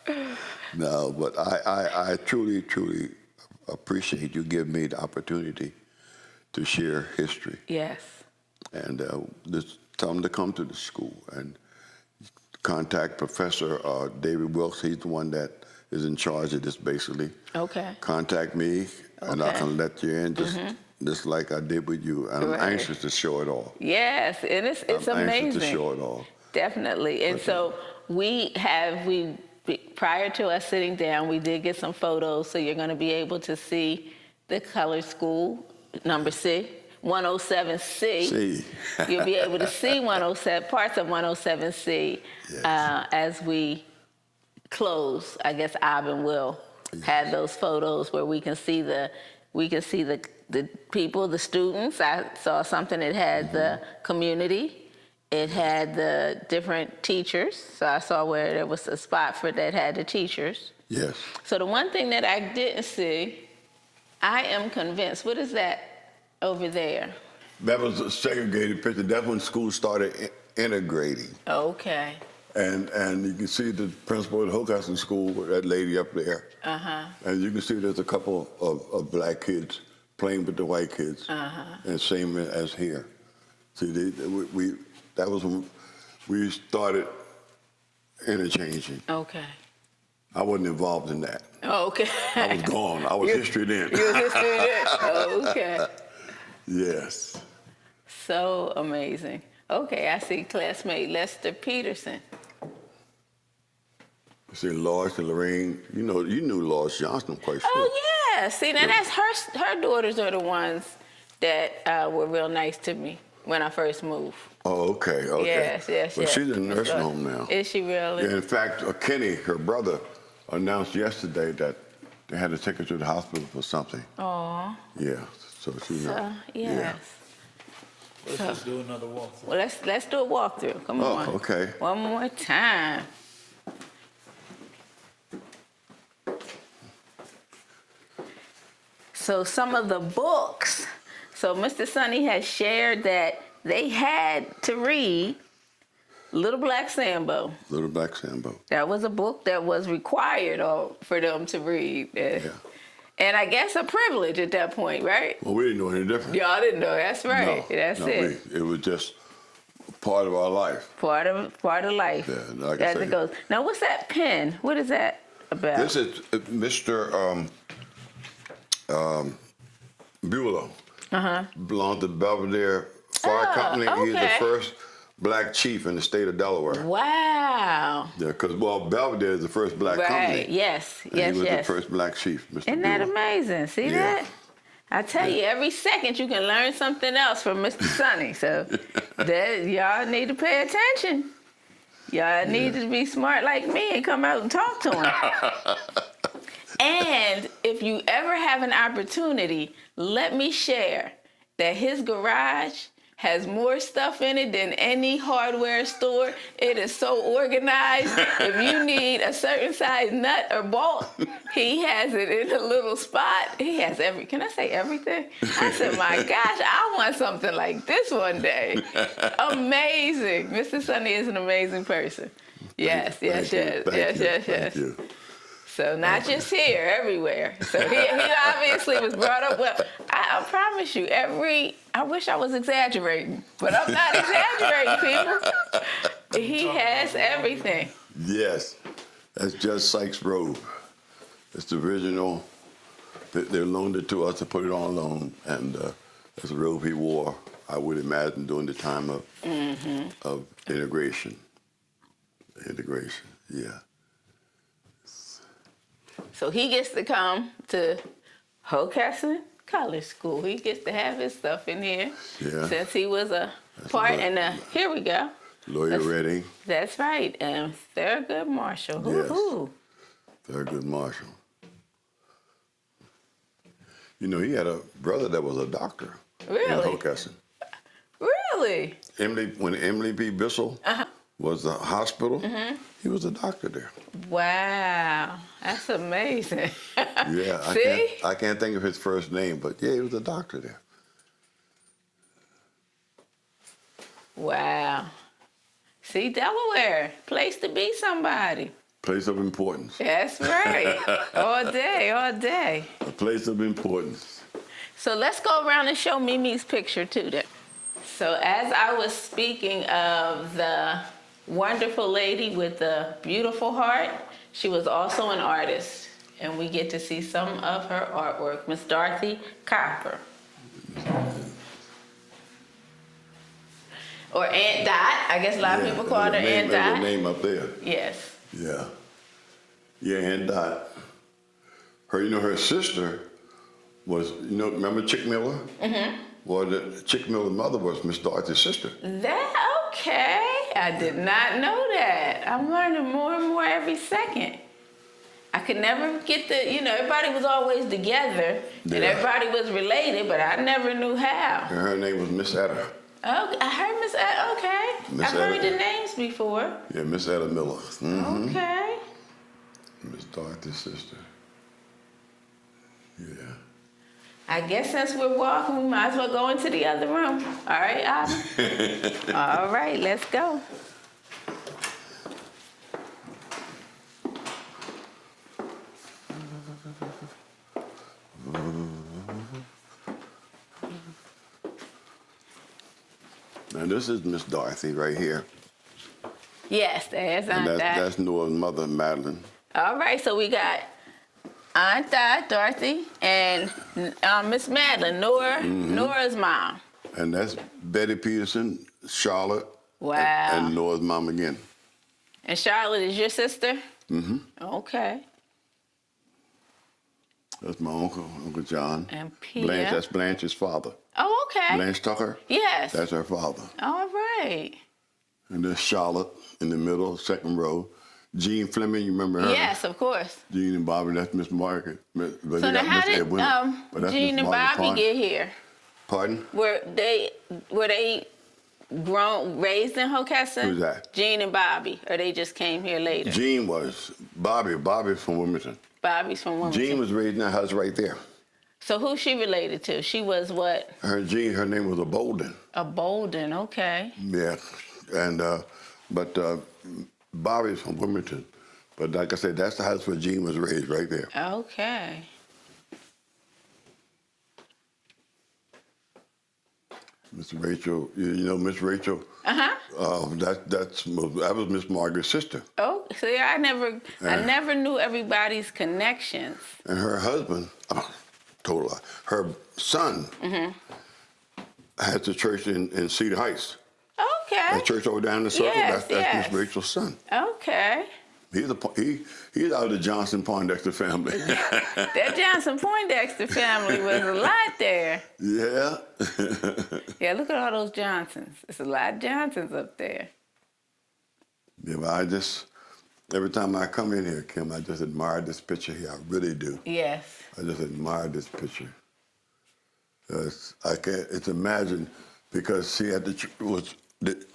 Okay. No, but I truly, truly appreciate you giving me the opportunity to share history. Yes. And just tell them to come to the school and contact Professor David Wilkes. He's the one that is in charge of this, basically. Okay. Contact me, and I Okay. can let you in, just like I did with you. And I'm Right. anxious to show it all. Yes, and it's I'm amazing. anxious to show it all. Definitely. And so prior to us sitting down, we did get some photos, so you're going to be able to see the colored school, number C, 107C. See. You'll be able to see 107, parts of 107C Yes. as we close. I guess Ivan will have those photos where we can see the people, the students. I saw something that had the community. It had the different teachers. So I saw where there was a spot that had the teachers. Yes. So the one thing that I didn't see, I am convinced. What is that over there? That was a segregated picture. That's when school started integrating. Okay. And you can see the principal at Hockessin School, that lady up there. Uh-huh. And you can see there's a couple of black kids playing with the white kids. Uh-huh. And same as here. See, that was when we started interchanging. Okay. I wasn't involved in that. Oh, okay. I was gone. I was history then. You was history then? Oh, okay. Yes. So amazing. Okay, I see classmate Lester Peterson. See, Lois and Lorraine, you knew Lois Johnson quite sure. Oh, yeah. See, now that's her daughters are the ones that were real nice to me when I first moved. Oh, okay, okay. Yes, yes, Well, yes. she's in a nursing home now. Is she really? Yeah, in fact, Kenny, her brother, announced yesterday that they had to take her to the hospital for something. Aw. Yeah, so she So, yes. Let's just do another walkthrough. Well, let's do a walkthrough. Come on. Oh, okay. One more time. So some of the books. So Mr. Sonny has shared that they had to read Little Black Sambo. Little Black Sambo. That was a book that was required for them to read. Yeah. And I guess a privilege at that point, right? Well, we didn't know any different. Y'all didn't know. That's right. No, That's no, it. it was just part of our life. Part of life. Yeah, like I as say. it goes. Now, what's that pen? What is that about? This is Mr. Bueller. Belonged to Belvedere Fire Company. He's the okay. first black chief in the state of Delaware. Wow. Yeah, because, Belvedere is the first black company. Right. Yes. And Yes. he was Yes. the first black chief, Mr. Isn't that Bueller. amazing? See Yeah. that? I tell you, every second you can learn something else from Mr. Sonny. So y'all need to pay attention. Y'all need to be smart like me and come out and talk to him. And if you ever have an opportunity, let me share that his garage has more stuff in it than any hardware store. It is so organized. If you need a certain size nut or bolt, he has it in a little spot. He has can I say everything? I said, my gosh, I want something like this one day. Amazing. Mr. Sonny is an amazing person. Yes. Thank you. So not just here, everywhere. So he obviously was brought up well. I promise you, I wish I was exaggerating, but I'm not exaggerating, people. He has everything. Yes, that's Judge Sykes' robe. It's the original. They loaned it to us to put it on loan, and that's a robe he wore, I would imagine, during the time of integration. Integration, yeah. So he gets to come to Hockessin Colored School. He gets to have his stuff in here since he was a part. And here we go. Lawyer Redding. That's right. And Thurgood Marshall. Yes. Hoo-hoo. Thurgood Marshall. You know, he had a brother that was a doctor Really? in Hockessin. Really? When Emily B. Bissell was the hospital, he was a doctor there. Wow. That's amazing. Yeah, See? I can't think of his first name, but yeah, he was a doctor there. Wow. See, Delaware, place to be somebody. Place of importance. That's right. All day, all day. A place of importance. So let's go around and show Mimi's picture too then. So as I was speaking of the wonderful lady with the beautiful heart, she was also an artist. And we get to see some of her artwork. Miss Dorothy Copper. Or Aunt Dot. I guess a lot of people call her Aunt There's Dot. a name up there. Yes. Yeah. Yeah, Aunt Dot. Her sister was, remember Chick Miller? Mm-hmm. Well, Chick Miller's mother was Miss Dorothy's sister. Okay. I did not know that. I'm learning more and more every second. I could never get everybody was always together and everybody was related, but I never knew how. And her name was Miss Etta. Oh, I heard Miss Etta. Okay. Miss I've heard Etta. the names before. Yeah, Miss Etta Miller. Mm-hmm. Okay. Miss Dorothy's sister. Yeah. I guess since we're walking, we might as well go into the other room. All right, Autumn? All right, let's go. Now this is Miss Dorothy right here. Yes, there's And Aunt Dot. that's Noah's mother, Madeline. All right, so we got Aunt Dot, Dorothy, and Miss Madeline, Nora's mom. And that's Betty Peterson, Charlotte, Wow. and Noah's mom again. And Charlotte is your sister? Mm-hmm. Okay. That's my Uncle John. And Pia. That's Blanche's father. Oh, okay. Blanche Tucker. Yes. That's her father. All right. And there's Charlotte in the middle, second row. Jean Fleming, you remember her? Yes, of course. Jean and Bobby, that's Miss Margaret. But So they now, got how Miss did Edwin. But that's Jean Miss and Margaret Bobby Pond. get here? Pardon? Were they raised in Hockessin? Who's that? Jean and Bobby, or they just came here later? Jean was. Bobby's from Wilmington. Bobby's from Wilmington. Jean was raised in that house right there. So who's she related to? She was what? Her name was a Bolden. A Bolden, okay. Yeah. And, but Bobby's from Wilmington. But like I said, that's the house where Jean was raised right there. Okay. Miss Rachel, you know Miss Rachel? Uh-huh. That was Miss Margaret's sister. Oh, see, I never knew everybody's connections. And her husband, her son had the church in Cedar Heights. Okay. That church over down the circle, Yes, that's yes. Miss Rachel's son. Okay. He's out of the Johnson Poindexter family. That Johnson Poindexter family was a lot there. Yeah. Yeah, look at all those Johnsons. It's a lot of Johnsons up there. Yeah, but every time I come in here, Kim, I just admire this picture here. I really do. Yes. I just admire this picture. It's imagine, because see,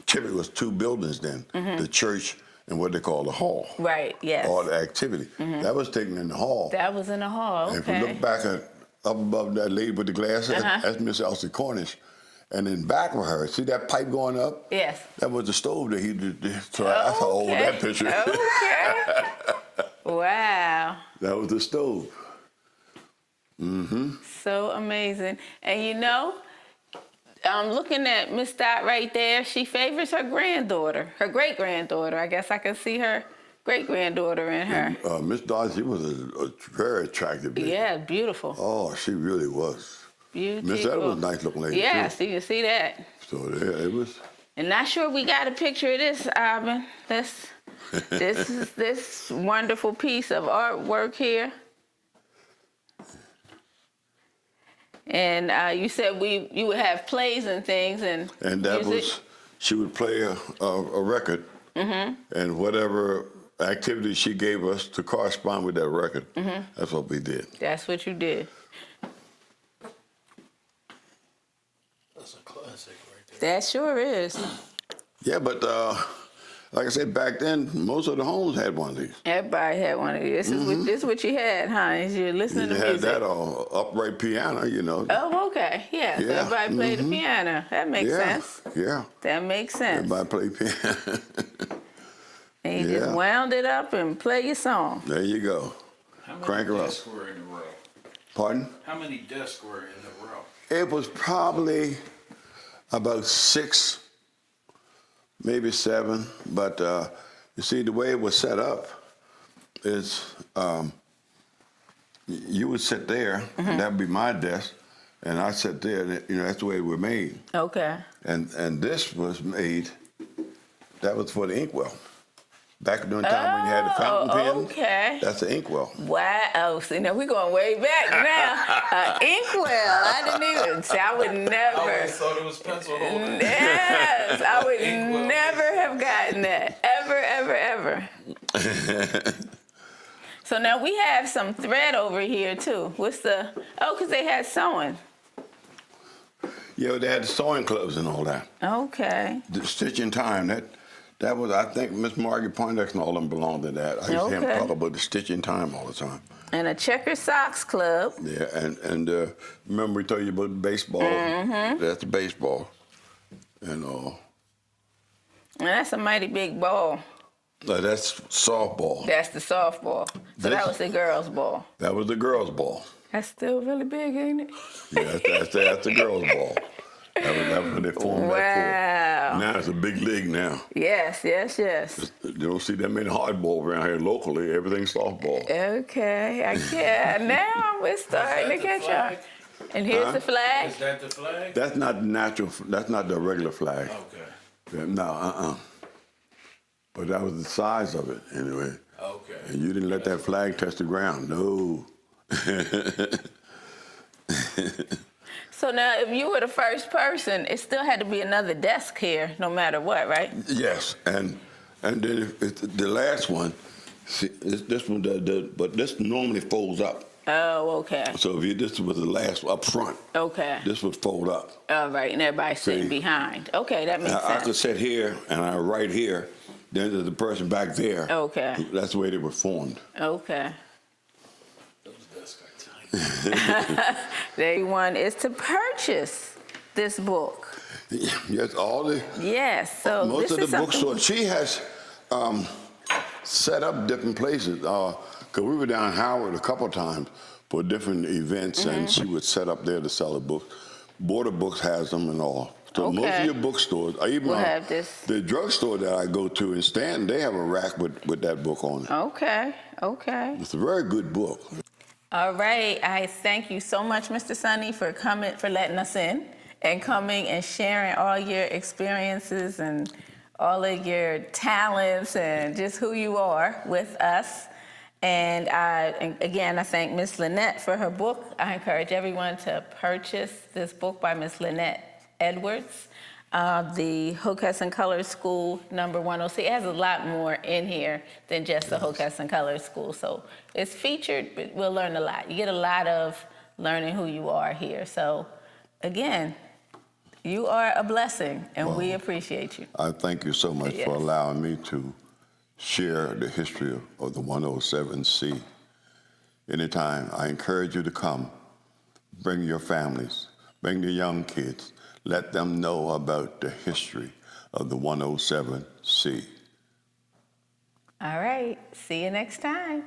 typically was two buildings then, the church and what they call the hall. Right, yes. All the activity. That was taken in the hall. That was in the hall, And okay. if you look back up above that lady with the glasses, that's Miss Elsie Cornish. And then back with her, see that pipe going up? Yes. That was the stove that he did. So that's how old that picture is. Okay. Wow. That was the stove. So amazing. And you know, I'm looking at Miss Dot right there. She favors her granddaughter, her great-granddaughter. I guess I can see her great-granddaughter in her. Miss Dot, she was a very attractive lady. Yeah, beautiful. Oh, she really was. Beautiful. Miss Ed was a nice looking lady, yes, too. you can see that. So yeah, it was. And not sure we got a picture of this, Ivan. This is this wonderful piece of artwork here. And you said you would have plays and things and that music. was, she would play a record, and whatever activity she gave us to correspond with that record, that's what we did. That's what you did. That's a classic right there. That sure is. Yeah, but like I said, back then, most of the homes had one of these. Everybody had one of these. This is what you had, huh? Is you're listening You to had music. that upright piano, you know. Oh, okay. Yeah. So Yeah. everybody played the piano. That makes Yeah, sense. yeah. That makes sense. Everybody played piano. And you just Yeah. wound it up and play your song. There you go. How many Crank her up. desks were in a row? Pardon? How many desks were in a row? It was probably about 6, maybe 7. But you see, the way it was set up is you would sit there, and that would be my desk, and I'd sit there. And, you know, that's the way it was made. Okay. And this was made. That was for the inkwell. Back during the time when you had the fountain pen. Okay. That's the inkwell. Wow. Oh, see, now we're going way back now. Inkwell. I didn't even see. I would I never. always thought it was pencil holder. Yes. I would Inkwell. never have gotten that. Ever. So now we have some thread over here, too. What's the... Oh, because they had sewing. Yeah, they had the sewing clubs and all that. Okay. The Stitching Time, that was, I think Miss Margaret Poindexter and all of them belonged to that. I used to hear Okay. them talk about the Stitching Time all the time. And a checker socks club. Yeah, and remember we told you about baseball? That's the baseball. And And that's a mighty big ball. that's softball. That's the softball. So that was the girls' ball. That was the girls' ball. That's still really big, ain't it? Yeah, that's the girls' ball. That was when they formed that Wow. for. Now it's a big league now. Yes. You don't see that many hardball around here locally. Everything's softball. Okay, I can't. Now we're starting to Is that catch the up. flag? And here's the flag. Is that the flag? That's not natural. That's not the regular flag. Okay. No, But that was the size of it anyway. Okay. And you didn't let that flag touch the ground. No. So now, if you were the first person, it still had to be another desk here, no matter what, right? Yes, and then the last one, see, this one, but this normally folds up. Oh, okay. So if this was the last up front, Okay. this would fold up. All right, and everybody's sitting See. behind. Okay, that makes I could sense. sit here and I write here, then there's the person back there. Okay. That's the way they were formed. Okay. Those desks are tiny. Day one is to purchase this book. Yes, all the Yes, so most this of the is something. bookstores. She has set up different places. Cause we were down Howard a couple times for different events, and she would set up there to sell the books. Border Books has them and all. So most Okay. of your bookstores, or even We'll have this. the drugstore that I go to in Stanton, they have a rack with that book on it. Okay, okay. It's a very good book. All right, I thank you so much, Mr. Sonny, for coming, for letting us in and coming and sharing all your experiences and all of your talents and just who you are with us. And again, I thank Miss Lynette for her book. I encourage everyone to purchase this book by Miss Lynette Edwards, the Hockessin Colored School, number 106. It has a lot more in here than just the Hockessin Colored School. So it's featured, but we'll learn a lot. You get a lot of learning who you are here. So again, you are a blessing, and we appreciate you. I thank you so much Yes. for allowing me to share the history of the 107C. Anytime, I encourage you to come. Bring your families, bring the young kids. Let them know about the history of the 107C. All right, see you next time.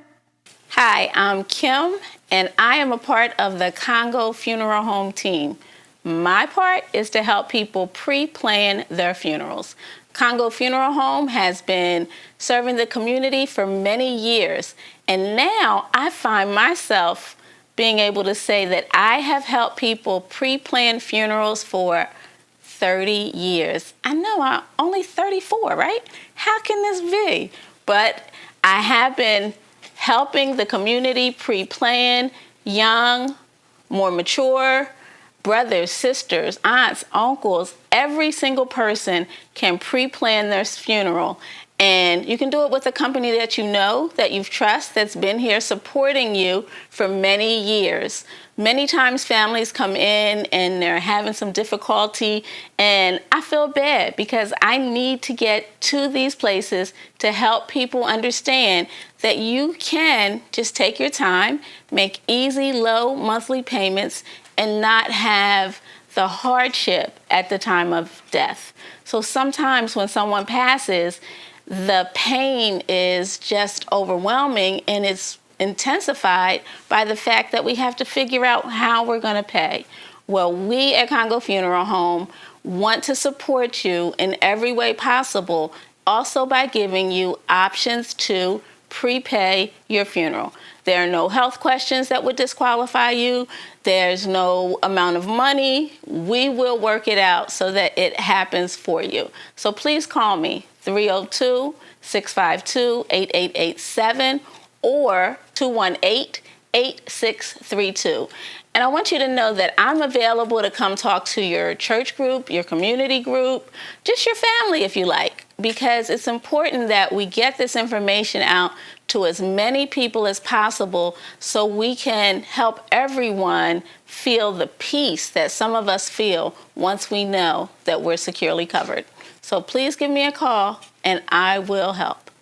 Hi, I'm Kim, and I am a part of the Congo Funeral Home team. My part is to help people pre-plan their funerals. Congo Funeral Home has been serving the community for many years, and now I find myself being able to say that I have helped people pre-plan funerals for 30 years. I know I'm only 34, right? How can this be? But I have been helping the community pre-plan young, more mature, brothers, sisters, aunts, uncles. Every single person can pre-plan their funeral. And you can do it with a company that you know, that you trust, that's been here supporting you for many years. Many times families come in and they're having some difficulty, and I feel bad because I need to get to these places to help people understand that you can just take your time, make easy, low monthly payments, and not have the hardship at the time of death. So sometimes when someone passes, the pain is just overwhelming, and it's intensified by the fact that we have to figure out how we're going to pay. Well, we at Congo Funeral Home want to support you in every way possible, also by giving you options to prepay your funeral. There are no health questions that would disqualify you. There's no amount of money. We will work it out so that it happens for you. So please call me, 302-652-8887 or 218-8632. And I want you to know that I'm available to come talk to your church group, your community group, just your family if you like, because it's important that we get this information out to as many people as possible so we can help everyone feel the peace that some of us feel once we know that we're securely covered. So please give me a call and I will help.